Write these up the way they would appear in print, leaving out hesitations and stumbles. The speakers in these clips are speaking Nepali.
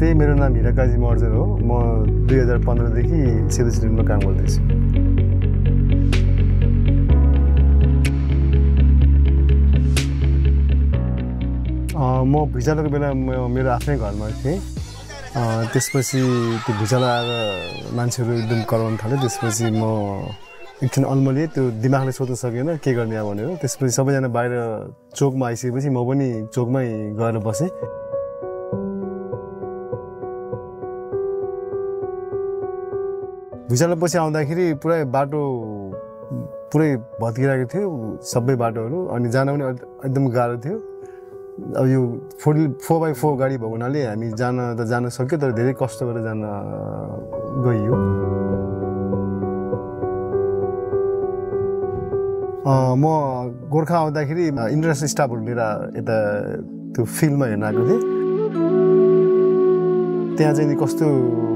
नमस्ते, मेरो नाम हिराकाजी मर्जर हो। म 2015 देखि सेतो चितवनमा काम गर्दैछु। म भुइँचालोको बेला मेरो आफ्नै घरमा थिएँ। त्यसपछि त्यो भुइँचालो आएर मान्छेहरू एकदम कराउन थाल्यो। त्यसपछि म एकछिन अल्मलिएँ, त्यो दिमागले सोच्न सकेन के गर्ने भनेर। त्यसपछि सबैजना बाहिर चोकमा आइसकेपछि म पनि चोकमै गएर बसेँ। भुइँचालो पछि आउँदाखेरि पुरै बाटो पुरै भत्किरहेको थियो, सबै बाटोहरू। अनि जान पनि एकदम गाह्रो थियो। अब यो 4x4 गाडी भएको हुनाले हामी जान सक्यो, तर धेरै कष्ट गरेर जान गइयो। म गोर्खा आउँदाखेरि इन्टरनेसनल स्टाफहरू लिएर यता त्यो फिल्डमा हेर्न आएको थिएँ। त्यहाँ चाहिँ कस्तो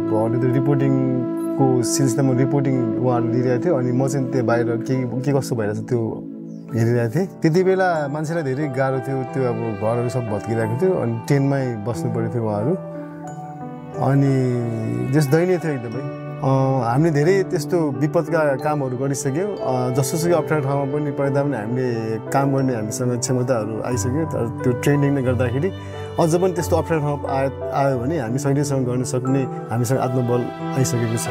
भयो भने त्यो रिपोर्टिङको सिलसिलामा रिपोर्टिङ उहाँहरूले लिइरहेको थियो। अनि म चाहिँ त्यहाँ बाहिर के कस्तो भइरहेछ त्यो हेरिरहेको थिएँ। त्यति बेला मान्छेलाई धेरै गाह्रो थियो, त्यो अब घरहरू सब भत्किरहेको थियो। अनि ट्रेनमै बस्नु परेको थियो उहाँहरू। अनि जस दयनीय थियो एकदमै। हामीले धेरै त्यस्तो विपदका कामहरू गरिसक्यौँ। जसोसुकै अप्ठ्यारो ठाउँमा पनि पर्दा पनि हामीले काम गर्ने हामीसँग क्षमताहरू आइसक्यो। तर त्यो ट्रेनिङले गर्दाखेरि अझ पनि त्यस्तो अप्ठ्यारो ठाउँ आयो भने हामी सहिलेसँग गर्न सक्ने हामीसँग आत्मबल आइसकेको छ।